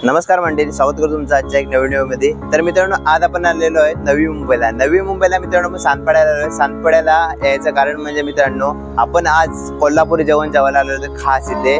नमस्कार मंडळी, स्वागत करतो तुमचं आजच्या एक नवीन व्हिडिओमध्ये। तर मित्रांनो, आज आपण आलेलो आहे नवी मुंबईला मित्रांनो सानपाड्याला आलोय। सानपाड्याला यायचं कारण म्हणजे मित्रांनो, आपण आज कोल्हापुरी जेवण जेवायला आलो होतो खास इथे।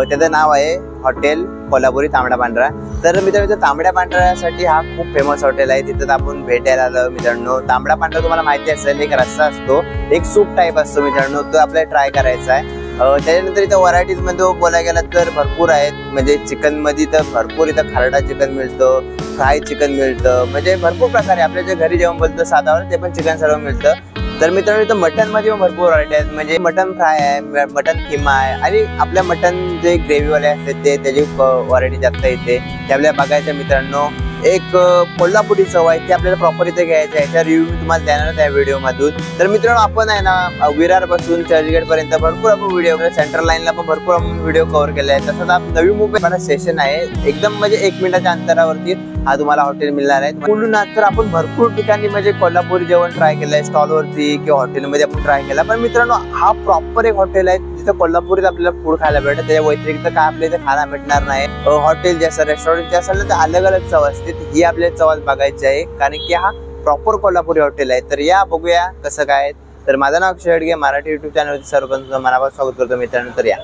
त्याचं नाव आहे हॉटेल कोल्हापुरी तांबडा पांढरा। तर मित्रांनो, तांबड्या पांढऱ्यासाठी हा खूप फेमस हॉटेल आहे। तिथं आपण भेटायला आलो मित्रांनो। तांबडा पांढरा तुम्हाला माहिती असेल, एक रस्सा असतो, एक सूप टाईप असतो मित्रांनो, तो आपल्याला ट्राय करायचा आहे। त्याच्यानंतर इथं व्हरायटीज मध्ये बोलायला गेलं तर भरपूर आहेत। म्हणजे चिकन मध्ये तर भरपूर इथं खरडा चिकन मिळतं, फ्राय चिकन मिळतं, म्हणजे भरपूर प्रकारे आपल्या जे घरी जेवण बोलतो साधारण ते पण चिकन सर्व मिळतं। तर मित्रांनो, इथं मटन मध्ये पण भरपूर व्हरायटी आहेत। म्हणजे मटन फ्राय आहे, मटन किमा आहे, आणि आपल्या मटन जे ग्रेव्हीवाले असतात ते त्याची व्हरायटी जास्त येते। ते आपल्याला बघायचं मित्रांनो। एक कोल्हापुरी चव आहे ती आपल्याला प्रॉपर इथे घ्यायची आहे। याचा रिव्ह्यू मी तुम्हाला देणार त्या व्हिडिओ मधून। तर मित्रांनो, आपण आहे ना विरार पासून चर्चगेट पर्यंत भरपूर आपण व्हिडिओ, सेंट्रल लाईनला पण भरपूर आपण व्हिडिओ कव्हर केले आहे। तसंच नवी मुंबई मला स्टेशन आहे, एकदम म्हणजे 1 मिनिटाच्या अंतरावरती हा तुम्हाला हॉटेल मिळणार आहे। बोलू ना तर आपण भरपूर ठिकाणी म्हणजे कोल्हापुरी जेवण ट्राय केलंय, स्टॉलवरती किंवा हॉटेलमध्ये आपण ट्राय केला। पण मित्रांनो, हा प्रॉपर एक हॉटेल आहे जिथं कोल्हापुरीत आपल्याला फूड खायला भेटतं। त्याच्या व्यतिरिक्त काय आपल्या इथे खायला भेटणार नाही। हॉटेल जे असेल, रेस्टॉरंट जे असेल ना, ते अलग अलग चव असते। ही आपल्याला चव बघायची आहे, कारण की हा प्रॉपर कोल्हापुरी हॉटेल आहे। तर या बघूया कसं काय। तर माझं नाव अक्षय हेडगे, मराठी युट्यूब चॅनल सर्वांचं मनापासून स्वागत करतो मित्रांनो। तर या,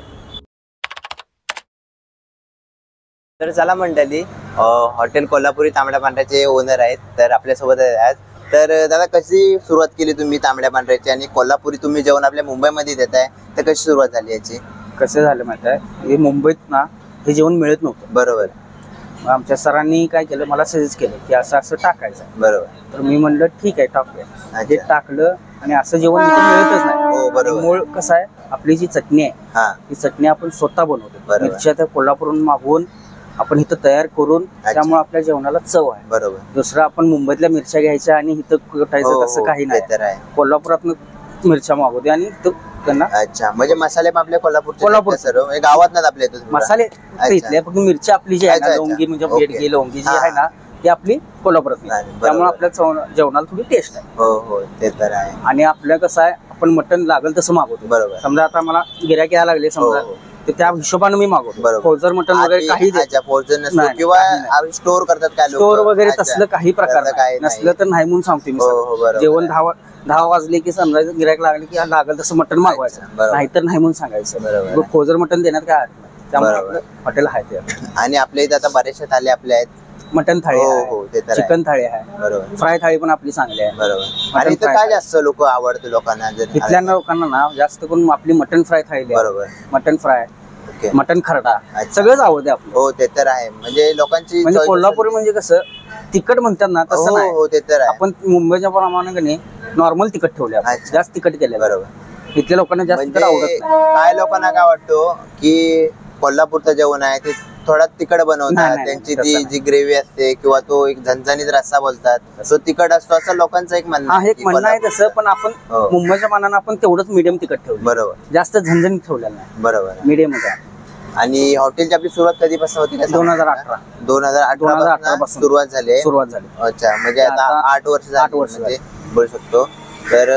तर चला मंडळी, हॉटेल कोल्हापुरी तांबड्या पांढऱ्याचे ओनर आहेत, तर आपल्यासोबत आहेत। तर दादा, कशी सुरुवात केली तुम्ही तांबड्या पांढऱ्याची, आणि कोल्हापुरी तुम्ही जेवण आपल्या मुंबईमध्ये देताय, तर कशी सुरुवात झाली याची? कसं झालं माहिती आहे, हे मुंबईत ना हे जेवण मिळत नव्हतं। बरोबर। आमच्या सरांनी काय केलं, मला सजेस्ट केलं की असं असं टाकायचं। बरोबर। तर मी म्हणलं ठीक आहे, टाकूया। ते टाकलं, आणि असं जेवण इथे मिळतच नाही। हो बरोबर। मूळ कसं आहे, आपली जी चटणी आहे ती चटणी आपण स्वतः बनवतो। मिरच्या त्या कोल्हापूरून मागवून आपण इथं तयार करून, त्यामुळे आपल्या जेवणाला चव आहे। बरोबर। दुसरं आपण मुंबईतल्या मिरच्या घ्यायच्या आणि इथं कुठायचं तसं काही नाही। कोल्हापुरात मिरच्या मागवते आणि त्यांना। अच्छा, म्हणजे मसाले पण आपल्या कोल्हापूर सर्व गावात ना आपल्या मसाले इथले, फक्त मिरची आपली जी आहे ना, लवंगी म्हणजे बेडगी लवंगी जी आहे ना, ती आपली कोल्हापुरात नाही। त्यामुळे आपल्या जेवणाला थोडी टेस्ट आहे। हो हो, ते तर आहे। आणि आपल्या कसं आहे, आपण मटण लागेल तसं मागवतो। बरोबर। समजा आता मला गिऱ्हाईक यायला लागले समजा, तर त्या हिशोबाने मी मागवतो। फोर्जर मटन वगैरे काही किंवा स्टोर करतात काय, स्टोर वगैरे तसलं काही प्रकार नसलं तर नाही म्हणून सांगते मी। जेवण 10 वाजले की समजायचं, गिऱ्हाईक लागले की लागेल तसं मटण मागवायचं, नाहीतर नाही म्हणून सांगायचं। फोर्जर मटन देण्यात काय अर्थ नाही, त्यामुळे हॉटेल आहे ते। आणि आपल्या इथे आता बरेचशा थाळी आपल्या आहेत। मटन थाळी आहे, चिकन थाळी आहे, बरोबर, फ्राय थाळी पण आपली चांगली आहे। बरोबर। आणि इथं काय जास्त लोक आवडते लोकांना, इथल्या लोकांना ना जास्त करून आपली मटन फ्राय थाळी। बरोबर। मटन फ्राय, मटन खरडा, सगळंच आवडते आपलं। हो, ते तर आहे। म्हणजे लोकांची म्हणजे कोल्हापुरी म्हणजे कसं तिखट म्हणतात ना, तसं नाही। हो, ते तर आहे। आपण मुंबईच्या प्रमाणे नॉर्मल तिखट ठेवले, जास्त तिखट केले। बरोबर। इथल्या लोकांना जास्त तिखट आवडत नाही। काय लोकांना काय वाटतो की कोल्हापूरचं जेवण आहे ते थोडा तिखट बनवतात, त्यांची ती जी ग्रेव्ही असते किंवा तो एक झणझणीत रस्सा बोलतात, तो तिखट असतो, असं लोकांचं एक म्हणणं आहे तसं। पण आपण मुंबईच्या मानानं आपण तेवढंच मीडियम तिखट ठेवलं। बरोबर। जास्त झणझणीत ठेवलेलं नाही। बरोबर, मीडियम मध्ये। आणि हॉटेलची आपली सुरुवात कधीपासून होती? 2018 पासून सुरुवात झाली। अच्छा, म्हणजे आता 8 वर्ष म्हणजे बोलू शकतो। तर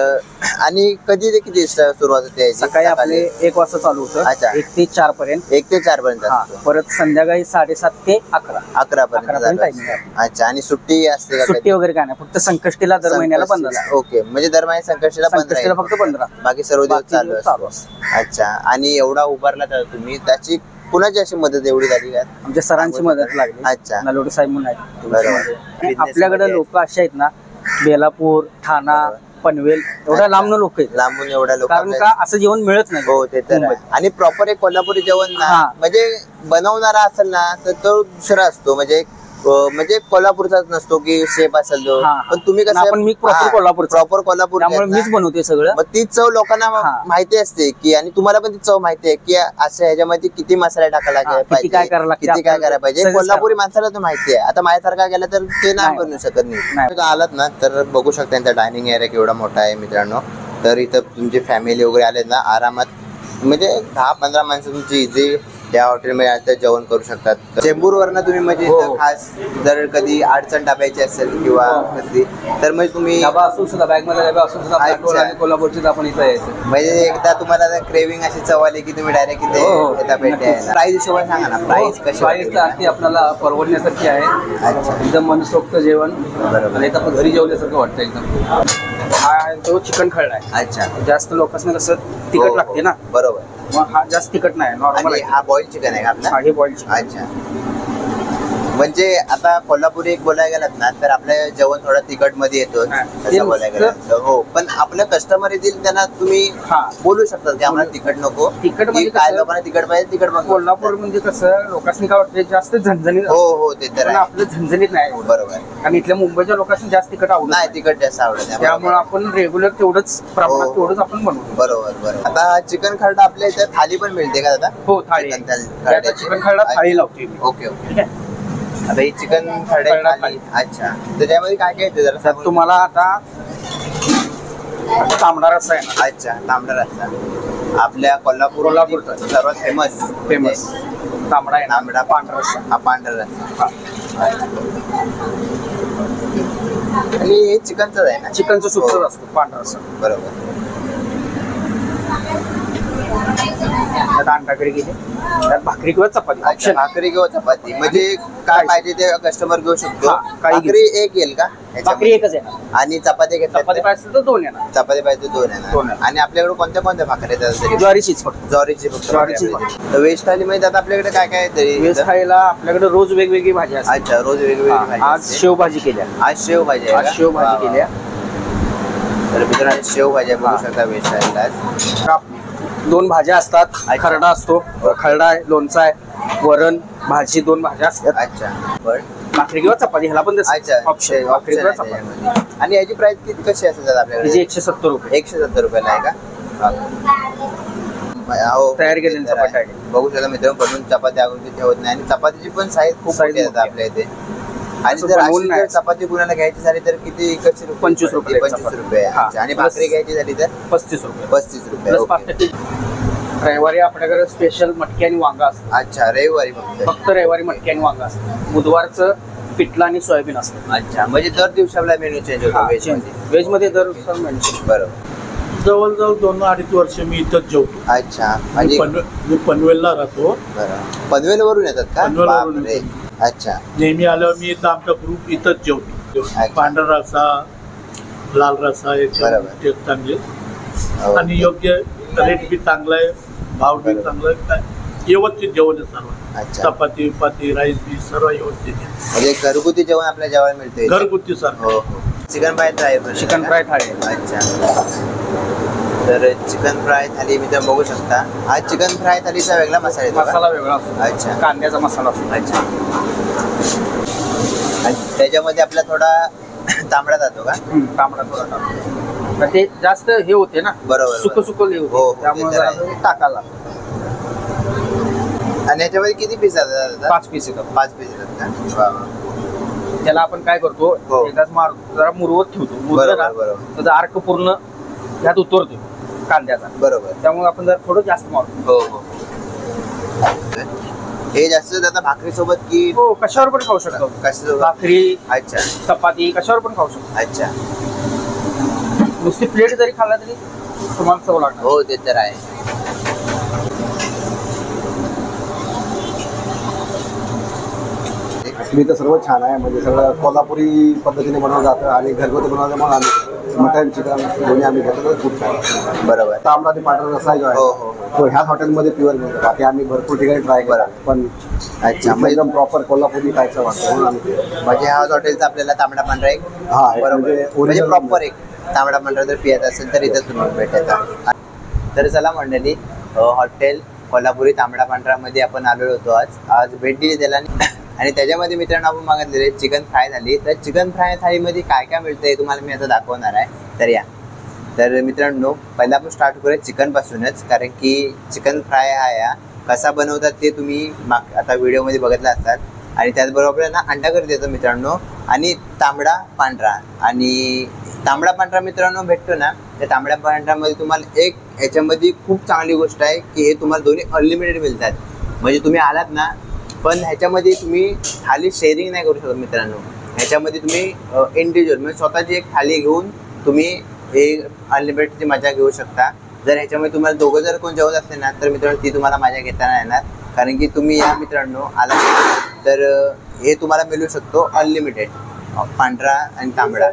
आणि कधी ते किती सुरुवात होते? सकाळी आपले 1 वाजता चालू होतं। अच्छा, 1 ते 4 पर्यंत। 1 ते 4 पर्यंत। परत संध्याकाळी 7:30 ते 11 पर्यंत टाइमिंग आहे। अच्छा, आणि सुट्टी असते का? सुट्टी वगैरे काय नाही, फक्त संकष्टीला दर महिन्याला बंद असतं। ओके, म्हणजे दर महिन्याला संकष्टीला फक्त 15, बाकी सर्व दिवस चालू। अच्छा, आणि एवढा उभारला तर तुम्ही, त्याची कुणाची अशी मदत एवढी झाली का? आमच्या सरांची मदत लागली। अच्छा, नलोटे साहेब म्हणून आहेत। बरोबर। आपल्याकडे लोक असे आहेत ना, बेलापूर, ठाणा, पनवेल, एवढ्या लांबून लोक आहेत। लांबून एवढ्या लोक, कारण का असं जेवण मिळत नाही। हो, ते तर आहे। आणि प्रॉपर एक कोल्हापुरी जेवण ना, म्हणजे बनवणारा असेल ना तर तो दुसरा असतो, म्हणजे कोल्हापूरचाच नसतो की शेफ असेल तो। पण तुम्ही कसं, मी प्रॉपर कोल्हापूर, त्यामुळे मीच बनवते सगळं। मग ती चव लोकांना माहिती असते की, आणि तुम्हाला पण ती चव माहिती आहे की असं ह्याच्यामध्ये किती मसाला टाकायला पाहिजे, किती काय करायला पाहिजे, कोल्हापुरी माणसाला तर माहिती आहे। आता माझ्यासारखा गेला तर ते नाही बनवू शकत नाही। आलात ना तर बघू शकता, त्यांचा डायनिंग एरिया केवढा मोठा आहे मित्रांनो। तर इथं तुमची फॅमिली वगैरे आले ना, आरामात म्हणजे 10-15 माणसं तुमची इझी त्या हॉटेलमध्ये आता जेवण करू शकतात. चेंबूरवरनं तुम्ही म्हणजे खास जर कधी अडचण टाकायची असेल किंवा कधी तर म्हणजे तुम्ही डबा असून सुद्धा बॅगमध्ये डबा असून सुद्धा आणि कोल्हापूरची आपण इथं यायचं. म्हणजे एकदा तुम्हाला क्रेविंग अशी चव आली की तुम्ही डायरेक्ट इथे येता भेटायला. प्राईस हिशोबाने सांगा ना, प्राईस कशी? प्राईस तर अगदी आपल्याला परवडण्यासारखी आहे. एकदम मनसोक्त जेवण, बरोबर. आणि आपण घरी जेवल्यासारखं वाटतं एकदम. हा तो चिकन खरडा आहे. अच्छा. जास्त लोकांना कसं तिखट लागते ना, बरोबर. मग हा जास्त तिखट नाही, नॉर्मल आहे. हा बॉइल चिकन आहे का आपला? हे बॉइल चिकन. अच्छा. म्हणजे आता कोल्हापुरी एक बोलायला गेलात ना तर आपलं जेवण थोडं तिखट मध्ये येतो तसं बोलायला गेलं. हो, पण आपल्या कस्टमर येतील त्यांना तुम्ही बोलू शकता की आम्हाला तिखट नको. तिखट म्हणजे काय लोकांना तिखट पाहिजे तिखट पण. कोल्हापूर म्हणजे कसं लोकांनी काय वाटतं जास्त झणझणीत. हो ते तर आपलं झणझणीत नाही. बरोबर. आणि इथल्या मुंबईच्या लोकांना जास्त तिखट आवडत नाही, तिखट जास्त आवडत. त्यामुळे आपण रेग्युलर तेवढंच प्रमाणात तेवढंच आपण बनवतो. बरोबर. आता चिकन खरडा आपल्या इथे थाली पण मिळते का दादा? हो, थाळी. चिकन खरडा थाळी लावते. ओके. आता ही चिकन खरडा थाली. अच्छा. त्याच्यामध्ये काय काय येते जरा? तुम्हाला आता तांबडा रस्सा आहे ना. अच्छा, तांबडा रस्सा आपल्या कोल्हापूरचा सर्वात फेमस तांबडा आहे. तांबडा पांढरा रस्सा. हा पांढरा रस्सा. आणि हे चिकनच आहे ना? चिकनचं सुक्कच असतो पांढरा रस्सा. बरोबर. अंडाकडे गेले त्यात भाकरी किंवा चपाती. अच्छा, भाकरी किंवा चपाती म्हणजे काय पाहिजे ते कस्टमर घेऊ शकतो. भाकरी एक येईल का? भाकरी एकच आहे. आणि चपाती घेतली? चपाती पाहिजे तर 2 येणार. चपाती पाहिजे 2 येणार. आणि आपल्याकडे कोणत्या भाकरी येतात? ज्वारीचीच फक्त. ज्वारीची फक्त. व्हेज थाली मध्ये आता आपल्याकडे काय काय आहे? व्हेज थालीला आपल्याकडे रोज वेगवेगळी भाजी असते. अच्छा, रोज वेगवेगळी भाजी. आज शेवभाजी केल्या. आज शेवभाजी केल्या. तर मित्रांनो शेवभाजी बघू शकता व्हेज थालीला. 2 भाज्या असतात. खरडा असतो, खरडा आहे, लोणचा आहे, वरण, भाजी, 2 भाज्या असतात. अच्छा. बरं. भाकरी किंवा चपाती ह्याला पण ऑप्शन. भाकरी किंवा चपाती. आणि याची प्राइस किती कशी असतात आपल्याकडे? 170 रुपये. 170 रुपयाला आहे का? हो, तयार केलेली चपाती आहे. बघू शकता मित्रांनो, बनवून चपाती अगोदर ठेवत नाही. आणि चपातीची पण साईज खूप मोठी येतात आपल्या इथे. आणि जर चपाती कुणाला घ्यायची झाली तर किती? 25 रुपये. 25 रुपये. आणि भाकरी घ्यायची झाली तर 35 रुपये. 35 रुपये. रविवारी आपल्याकडे स्पेशल मटकी आणि वांगा असतं. अच्छा, रविवारी फक्त रविवारी मटकी आणि वांगा असतं. बुधवारचं पिठलं आणि सोयाबीन असतं. अच्छा, म्हणजे दर दिवशी आपला मेनू चेंज होतो व्हेज मध्ये दर मेनू. बरोबर. जवळजवळ 2-2.5 वर्ष मी इथंच जेवतो. अच्छा. म्हणजे मी पनवेलला राहतो. पनवेल वरून येतात का? पनवेलवरून. अच्छा. नेहमी आल्यावर मी इथं आमचा ग्रुप इथंच जेवतो. पांढरा रस्सा, लाल रस्सा याचे चांगले आणि योग्य रेट बी चांगला आहे, भाव बी चांगला आहे. व्यवस्थित जेवण आहे सर्व. चपाती उपाती राईस बी सर्व व्यवस्थित आहे. म्हणजे घरगुती जेवण आपल्या जेवायला मिळते. घरगुती सर. चिकन फ्राय थाळी. चिकन फ्राय थाळी. अच्छा. तर चिकन फ्राय थाली मी तर बघू शकता. हा चिकन फ्राय थालीचा वेगळा मसाला वेगळा असतो. अच्छा. कांद्याचा मसाला असतो. अच्छा. त्याच्यामध्ये आपला थोडा तांबडा जातो का? तांबडा थोडा टाकतो. ते जास्त हे होते ना. बरोबर. सुक त्यामुळे टाकायला. आणि याच्यामध्ये किती पीस जातात? 5 पीस येतात. 5 पीस येतात का? त्याला आपण काय करतो, एकदाच जरा मुरवत ठेवतो. बरोबर. त्याचा अर्क पूर्ण ह्यात उतरतो कांद्याचा. बरोबर. त्यामुळे आपण जरा थोडं जास्त मारतो. हो. हे जास्त आता भाकरी सोबत की? हो, कशावर पण खाऊ शकतो. भाकरी. अच्छा. चपाती कशावर पण खाऊ शकतो. अच्छा. नुसती प्लेट जरी खाल्ला तरी तुम्हाला चव लागणार. हो, ते तर आहे. मी तर सर्व छान आहे. म्हणजे सगळं कोल्हापुरी पद्धतीने बनवलं जातं आणि घरगुती बनवल्यामुळे आम्ही मटन चिकन दोन्ही आम्ही घेतो. खूप छान. बरोबर. तांबडा आणि पांढरा रस्सा जो आहे तो ह्याच हॉटेलमध्ये प्युअर मिळतो. बाकी आम्ही भरपूर ठिकाणी ट्राय करा पण अच्छा एकदम प्रॉपर कोल्हापुरी खायचं वाटतं म्हणून आम्ही. म्हणजे ह्या हॉटेलचा आपल्याला तांबडा पांढरा एक बरोबर म्हणजे प्रॉपर एक तांबडा पांढरा जर पियत असेल तर इथं तुम्ही भेटतात. तर चला मंडळी, हॉटेल कोल्हापुरी तांबडा पांढरा मध्ये आपण आलेलो होतो. आज भेट दिली त्याला. आणि त्याच्यामध्ये मित्रांनो आपण मागितलेले चिकन फ्राय थाली. तर चिकन फ्राय थालीमध्ये काय काय मिळतं हे तुम्हाला मी आता दाखवणार आहे. तर या. तर मित्रांनो, पहिला आपण स्टार्ट करूया चिकन पासूनच, कारण की चिकन फ्राय हा कसा बनवतात ते तुम्ही आता व्हिडिओमध्ये बघितला असतात. आणि त्याचबरोबर ना अंडा करी देतो मित्रांनो. आणि तांबडा पांढरा. आणि तांबडा पांढरा मित्रांनो भेटतो ना, त्या तांबड्या पांढऱ्यामध्ये तुम्हाला एक ह्याच्यामध्ये खूप चांगली गोष्ट आहे की हे तुम्हाला दोन्ही अनलिमिटेड मिळतात. म्हणजे तुम्ही आलात ना, पण ह्याच्यामध्ये तुम्ही थाली शेअरिंग नाही करू शकत मित्रांनो. ह्याच्यामध्ये तुम्ही इंडिव्हिज्युअल म्हणजे स्वतःची एक थाली घेऊन तुम्ही हे अनलिमिटेडची मजा घेऊ शकता. जर ह्याच्यामध्ये तुम्हाला दोघं जर कोण जेवत असले ना तर मित्रांनो ती तुम्हाला मजा घेता नाही येणार, कारण की तुम्ही या मित्रांनो आला तर हे तुम्हाला मिळू शकतो अनलिमिटेड पांढरा आणि तांबडा.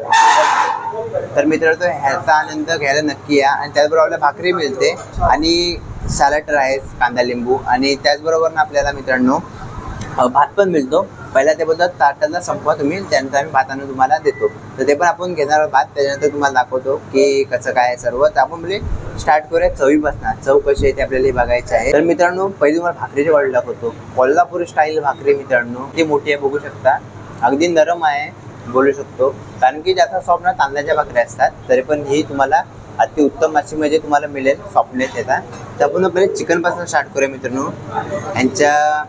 तर मित्रांनो ह्याचा आनंद घ्यायला नक्की या. आणि त्याचबरोबर आपल्याला भाकरी मिळते आणि सॅलड राईस, कांदा लिंबू आणि त्याचबरोबर ना आपल्याला मित्रांनो भात पण मिळतो. पहिला त्याबद्दल ताटाला संपवा तुम्ही, त्यानंतर आम्ही भातानं तुम्हाला देतो. तर ते पण आपण घेणार आहोत भात, त्याच्यानंतर तुम्हाला दाखवतो की कसं काय सर्व. तर आपण म्हणजे स्टार्ट करूया चवीपासनं. चव कशी आहे ते आपल्याला बघायचं आहे. तर मित्रांनो पहिली तुम्हाला भाकरीची वाढ दाखवतो. कोल्हापूर स्टाईल भाकरी मित्रांनो, ती मोठी आहे बघू शकता, अगदी नरम आहे बोलू शकतो, कारण की जास्त सॉफ्ट ना तांदळाच्या भाकऱ्या असतात. तरी पण ही तुम्हाला अति उत्तम अशी म्हणजे तुम्हाला मिळेल सॉफ्टनेस येतात. तर आपण पहिले चिकनपासून स्टार्ट करूया मित्रांनो. यांच्या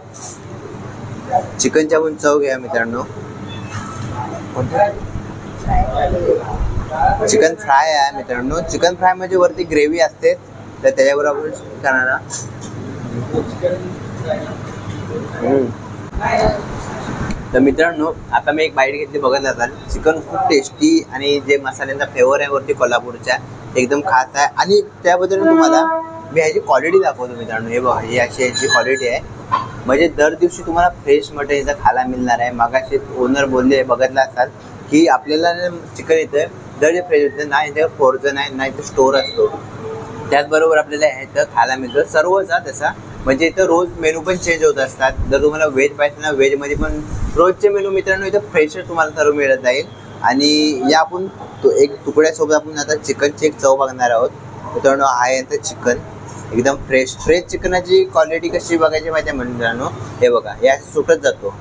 चिकनच्या पण चव घ्या मित्रांनो. चिकन फ्राय आहे मित्रांनो. चिकन फ्राय म्हणजे वरती ग्रेव्ही असते, तर त्याच्यावर आपण करणार. तर मित्रांनो आता मी एक बाईट घेतली बघत असाल. चिकन खूप टेस्टी आणि जे मसाल्यांचा फ्लेवर आहे वरती कोल्हापूरच्या एकदम खास आहे. आणि त्याबद्दल तुम्हाला मी ह्याची क्वालिटी दाखवतो मित्रांनो. हे बघा ही अशी ह्याची क्वालिटी आहे, म्हणजे दर दिवशी तुम्हाला फ्रेश मटन इथं खायला मिळणार आहे. मागाशी ओनर बोलले बघितलं असाल की आपल्याला चिकन इथं दर जे फ्रेश होतं ना, इथं फ्रोझन आहे ना, इथं स्टोर असतो. त्याचबरोबर आपल्याला ह्याचं खायला मिळतं सर्वचा तसा. म्हणजे इथं रोज मेनू पण चेंज होत असतात. जर तुम्हाला व्हेज पाहिजे ना, व्हेजमध्ये पण रोजचे मेनू मित्रांनो इथं फ्रेशच तुम्हाला सर्व मिळत जाईल. आणि या आपण एक तुकड्यासोबत आपण आता चिकनची एक चव बघणार आहोत मित्रांनो. आहे यांचं चिकन एकदम फ्रेश चिकनाची क्वालिटी कशी बघायची माहिती आहे मित्रांनो. हे बघा हे असं सुटत जातो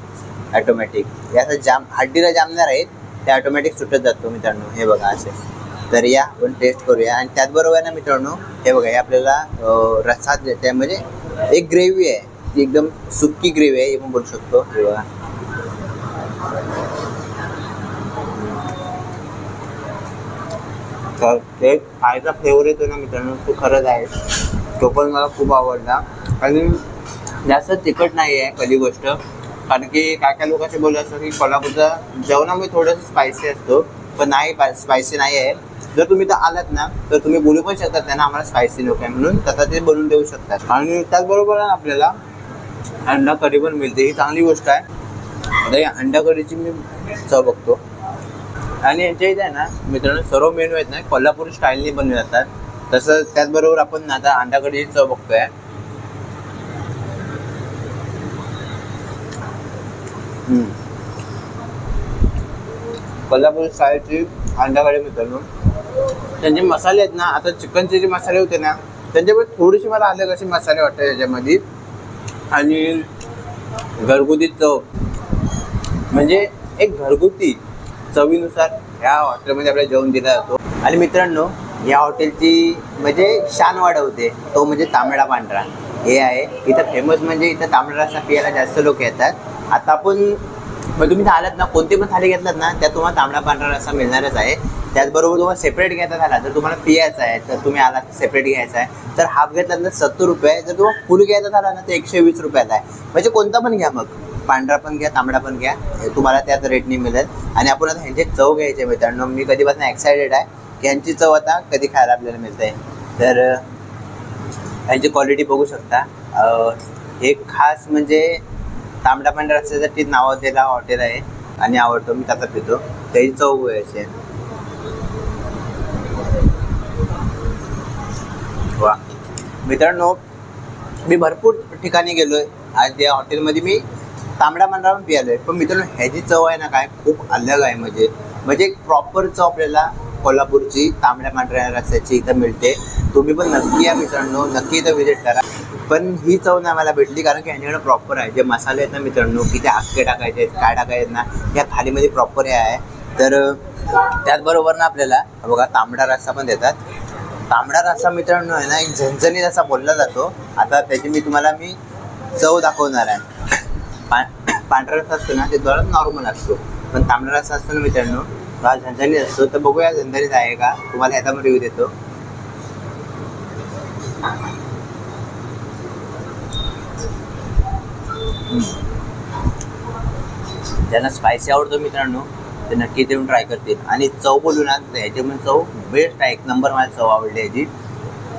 ॲटोमॅटिक. हे असं जाम हड्डीला जामणार आहेत ते ऑटोमॅटिक सुटत जातो मित्रांनो. हे बघा असे. तर या आपण टेस्ट करूया. आणि त्याचबरोबर ना मित्रांनो हे बघा हे आपल्याला रस्सा देते, म्हणजे एक ग्रेव्ही आहे ती एकदम सुक्की ग्रेव्ही आहे, हे पण बोलू शकतो. हे बघा तर ते खायचा फ्लेवर येतो ना मित्रांनो तो खरंच आहे. तो पण मला खूप आवडला. आणि जास्त तिखट नाही आहे पहिली गोष्ट, कारण की काय लोक असे बोलत असतात की कोल्हापूरचा जेवणामध्ये थोडंसं स्पायसी असतो, पण नाही स्पायसी नाही आहे. जर तुम्ही तर आलात ना तर तुम्ही बोलू पण शकतात त्यांना आम्हाला स्पायसी नको आहे म्हणून, तसं ते बनवून देऊ शकतात. आणि त्याचबरोबर आपल्याला अंडा करी पण मिळते, ही चांगली गोष्ट आहे. आता या अंडा करीची मी चव बघतो. आणि यांच्या इथे आहे ना मित्रांनो सर्व मेनू आहेत ना कोल्हापूर स्टाईलने बनवले जातात. तसं त्याचबरोबर आपण आता अंडा करीची चव बघतोय. कोल्हापूर स्टाईलची अंडा करी मित्रांनो. त्यांचे मसाले आहेत ना, आता चिकनचे जे मसाले होते ना त्यांच्यामध्ये थोडीशी मला अलग असे मसाले वाटतात याच्यामध्ये. आणि घरगुती चव म्हणजे एक घरगुती चवीनुसार ह्या हॉटेलमध्ये आपल्याला जेवण दिला जातो. आणि मित्रांनो या हॉटेलची म्हणजे शान वाढवते तो म्हणजे तांबडा पांढरा हे आहे इथं फेमस. म्हणजे इथं तांबडा रस्सा पियाला जास्त लोक येतात. आता आपण मग तुम्ही आलात ना कोणती पण थाली घेतलात ना त्यात तुम्हाला तांबडा पांढरा रस्सा मिळणारच आहे. त्याचबरोबर तुम्हाला सेपरेट घ्यायचा झाला तर तुम्हाला पियायचा आहे, तर तुम्ही आलात सेपरेट घ्यायचा आहे. तर हाफ घेतला तर 70 रुपये, जर तुम्हाला फुल घ्यायचा झाला ना तर 120 रुपयाला आहे. म्हणजे कोणता पण घ्या, मग पांढरा पण घ्या तांबडा पण घ्या, तुम्हाला त्यात रेटनी मिळेल. आणि आपण आता ह्यांची चव घ्यायची मित्रांनो. मी कधीपासून एक्सायटेड आहे की ह्यांची चव आता कधी खायला आपल्याला मिळते. तर ह्यांची क्वालिटी बघू शकता. हे खास म्हणजे तांबडा पांढरा रस्त्यासाठी नावाजलेला हॉटेल आहे आणि आवडतो मी त्याचा पितो. त्याची चव अशी वा मित्रांनो. मी भरपूर ठिकाणी गेलोय आज या हॉटेलमध्ये मी तांबडा पांढरा पण पियालोय, पण मित्रांनो ह्याची चव आहे ना काय खूप अलग आहे. म्हणजे एक प्रॉपर चव आपल्याला कोल्हापूरची तांबड्या पांढऱ्या रस्त्याची इथं मिळते. तुम्ही पण नक्की या मित्रांनो, नक्की इथं व्हिजिट करा. पण ही चव नाही मला भेटली कारण की ह्याच्याकडे प्रॉपर आहे. जे मसाले आहेत ना मित्रांनो की ते अख्खे टाकायचे आहेत काय टाकायचे ना या थालीमध्ये प्रॉपर हे आहे. तर त्याचबरोबर ना आपल्याला बघा तांबडा रस्सा पण देतात. तांबडा रस्सा मित्रांनो आहे ना एक झणझणीत असा बोलला जातो. आता त्याची मी तुम्हाला चव दाखवणार आहे. पांढरा रस्सा असतो ना ते थोडा नॉर्मल असतो, पण तांबडा रस्सा असतो ना मित्रांनो हा झणझणीत असतो. तर बघूया झणझणीत आहे का, तुम्हाला ह्याचा पण रिव्ह्यू देतो. ज्यांना स्पायसी आवडतो मित्रांनो ते नक्की येऊन ट्राय करतील. आणि चव बोलू ना तर ह्याच्यामध्ये चव बेस्ट आहे, 1 नंबर मला चव आवडली ह्याची.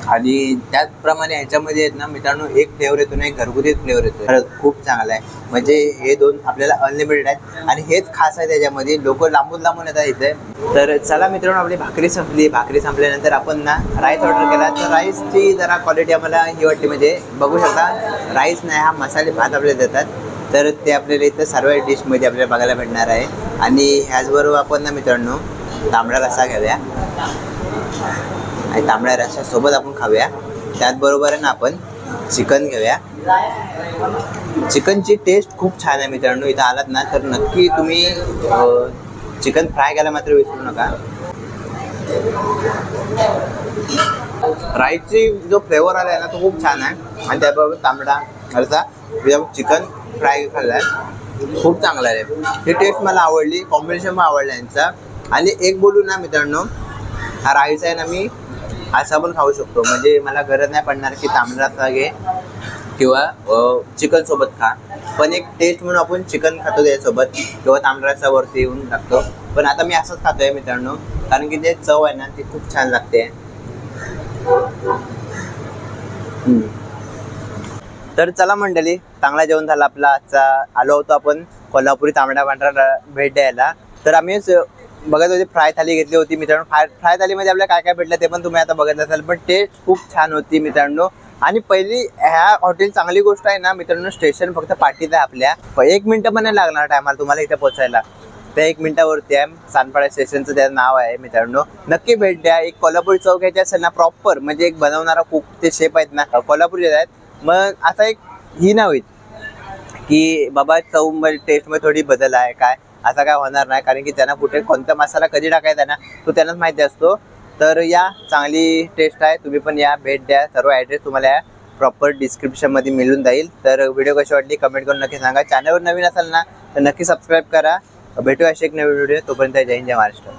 आणि त्याचप्रमाणे ह्याच्यामध्ये आहेत ना मित्रांनो एक फ्लेवर येतो ना, एक घरगुती फ्लेवर येतो. खरंच खूप चांगला आहे. म्हणजे हे 2 आपल्याला अनलिमिटेड आहेत आणि हेच खास आहे त्याच्यामध्ये. लोक लांबून लांबून येतात इथे. तर चला मित्रांनो, आपली भाकरी संपली. भाकरी संपल्यानंतर आपण ना राईस ऑर्डर केला. तर राईसची जरा क्वालिटी आम्हाला ही वाटली. म्हणजे बघू शकता राईस नाही, हा मसाले भात आपल्याला देतात. तर ते आपल्याला इथं सर्व डिशमध्ये आपल्याला बघायला भेटणार आहे. आणि ह्याचबरोबर आपण ना मित्रांनो तांबडा रस्सा घ्याव्या आणि तांबड्या रस्स्यासोबत आपण खाऊया. त्याचबरोबर आहे ना आपण चिकन घेऊया. चिकनची टेस्ट खूप छान आहे मित्रांनो. इथं आलात ना तर नक्की तुम्ही चिकन फ्राय करायला मात्र विसरू नका. राईसची जो फ्लेवर आला आहे ना तो खूप छान आहे. आणि त्याबरोबर तांबडा रस्सा चिकन फ्राय खाल्ला आहे, खूप चांगला आहे. ही टेस्ट मला आवडली, कॉम्बिनेशन पण आवडलं यांचा. आणि एक बोलू ना मित्रांनो, हा राईस आहे ना मी असा पण खाऊ शकतो. म्हणजे मला गरज नाही पडणार की तांबडा रस्सा घे किंवा चिकन सोबत खा. पण एक टेस्ट म्हणून आपण चिकन खातो त्याच्यासोबत किंवा तांबडा रस्सा वरती येऊन टाकतो. पण आता मी असंच खातोय मित्रांनो, कारण की ते चव आहे ना ती खूप छान लागते. तर चला मंडळी, चांगला जेवण झाला आपला आजचा. आलो होतो आपण कोल्हापुरी तांबडा पांढरा भेट द्यायला. तर आम्ही बघत होते, फ्राय थाली घेतली होती मित्रांनो. फ्राय थालीमध्ये आपल्याला काय काय भेटलं ते पण तुम्ही आता बघत असाल. पण टेस्ट खूप छान होती मित्रांनो. आणि पहिली ह्या हॉटेल चांगली गोष्ट आहे ना मित्रांनो, स्टेशन फक्त पाठीत आहे आपल्या. 1 मिनिटं पण नाही लागणार टायमाला तुम्हाला इथे पोहोचायला. त्या 1 मिनिटावरती आहे. सांनपाडा स्टेशनचं त्याचं नाव आहे मित्रांनो. नक्की भेट द्या. एक कोल्हापुरी चव घ्यायची असेल ना प्रॉपर, म्हणजे एक बनवणारा कुक ते शेफ आहेत ना कोल्हापुरी आहेत. मग आता एक ही ना होईल की बाबा चव मध्ये टेस्टमध्ये थोडी बदल आहे काय, असं काय होणार नाही. कारण की त्यांना कुठे कोणता मसाला कधी टाकायचा ना तो त्यांनाच माहिती असतो. तर या चांगली टेस्ट आहे, तुम्ही पण या भेट द्या. सर्व ॲड्रेस तुम्हाला या प्रॉपर डिस्क्रिप्शनमध्ये मिळून जाईल. तर व्हिडिओ कशी वाटली कमेंट करून नक्की सांगा. चॅनलवर नवीन असाल ना तर नक्की सबस्क्राईब करा. भेटूया अशी एक नवीन व्हिडिओ. तोपर्यंत जय हिंद, जय महाराष्ट्र.